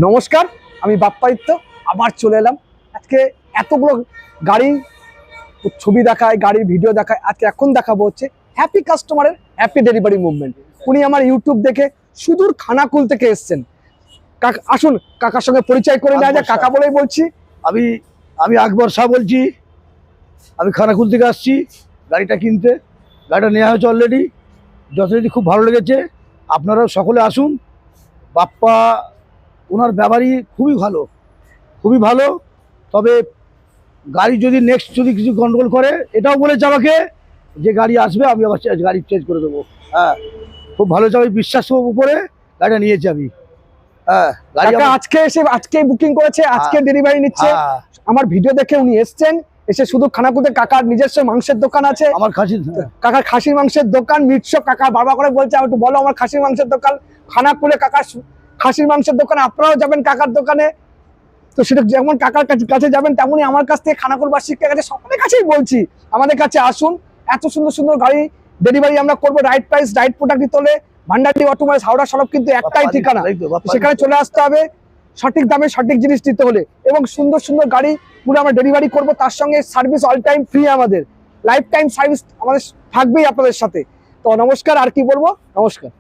নমস্কার, আমি বাপ্পাদিত্য আবার চলে এলাম। আজকে এতগুলো গাড়ি ছবি দেখায়, গাড়ির ভিডিও দেখায়। আজকে এখন দেখাবো হচ্ছে হ্যাপি কাস্টমারের হ্যাপি ডেলিভারি মুভমেন্ট। উনি আমার ইউটিউব দেখে সুদূর খানাকুল থেকে এসছেন। আসুন কাকার সঙ্গে পরিচয় করে নেওয়া যায়। কাকা বলেই বলছি। আমি আমি আকবর শাহ বলছি। আমি খানাকুল থেকে আসছি গাড়িটা কিনতে। গাড়িটা নেওয়া হয়েছে অলরেডি, যথারীতি খুব ভালো লেগেছে। আপনারাও সকলে আসুন। বাপ্পা ওনার ব্যবহারই খুবই ভালো। তবে গাড়ি যদি নেক্সট যদি কিছু গন্ডগোল করে, এটাও বলেছে আমাকে যে গাড়ি আসবে, আমি আবার গাড়ি চেঞ্জ করে দেবো। হ্যাঁ, খুব ভালো যাবে, বিশ্বাস উপরে গাড়িটা নিয়েছি আমি। হ্যাঁ, আজকে বুকিং করেছে, আজকে ডেলিভারি নিচ্ছে। আমার ভিডিও দেখে উনি এসছেন। এসে শুধু খানাকুলে কাকার নিজস্ব মাংসের দোকান আছে, আমার কাকার খাসির মাংসের দোকান মিটশো। কাকা বারবার করে বলছে একটু বলো আমার খাসির মাংসের দোকান। খানাকুলে কাকার খাসির মাংসের দোকানে আপনারাও যাবেন কাকার দোকানে। তো সেটা যেমন কাকার কাছে যাবেন, তেমনই আমার কাছ থেকে খানাকুলবাসীর কাছে সকলের কাছেই বলছি, আমাদের কাছে আসুন। এত সুন্দর সুন্দর গাড়ি ডেলিভারি আমরা করবো। রাইট প্রাইস, রাইট প্রোডাক্ট দিতে হলে ভান্ডারডি অটোমোবাইলস হাওড়া সড়ক কিন্তু একটাই ঠিকানা, সেখানে চলে আসতে হবে। সঠিক দামে সঠিক জিনিস দিতে হলে এবং সুন্দর সুন্দর গাড়ি পুরো আমরা ডেলিভারি করবো। তার সঙ্গে সার্ভিস অল টাইম ফ্রি, আমাদের লাইফ টাইম সার্ভিস আমাদের থাকবেই আপনাদের সাথে। তো নমস্কার, আর কি বলবো, নমস্কার।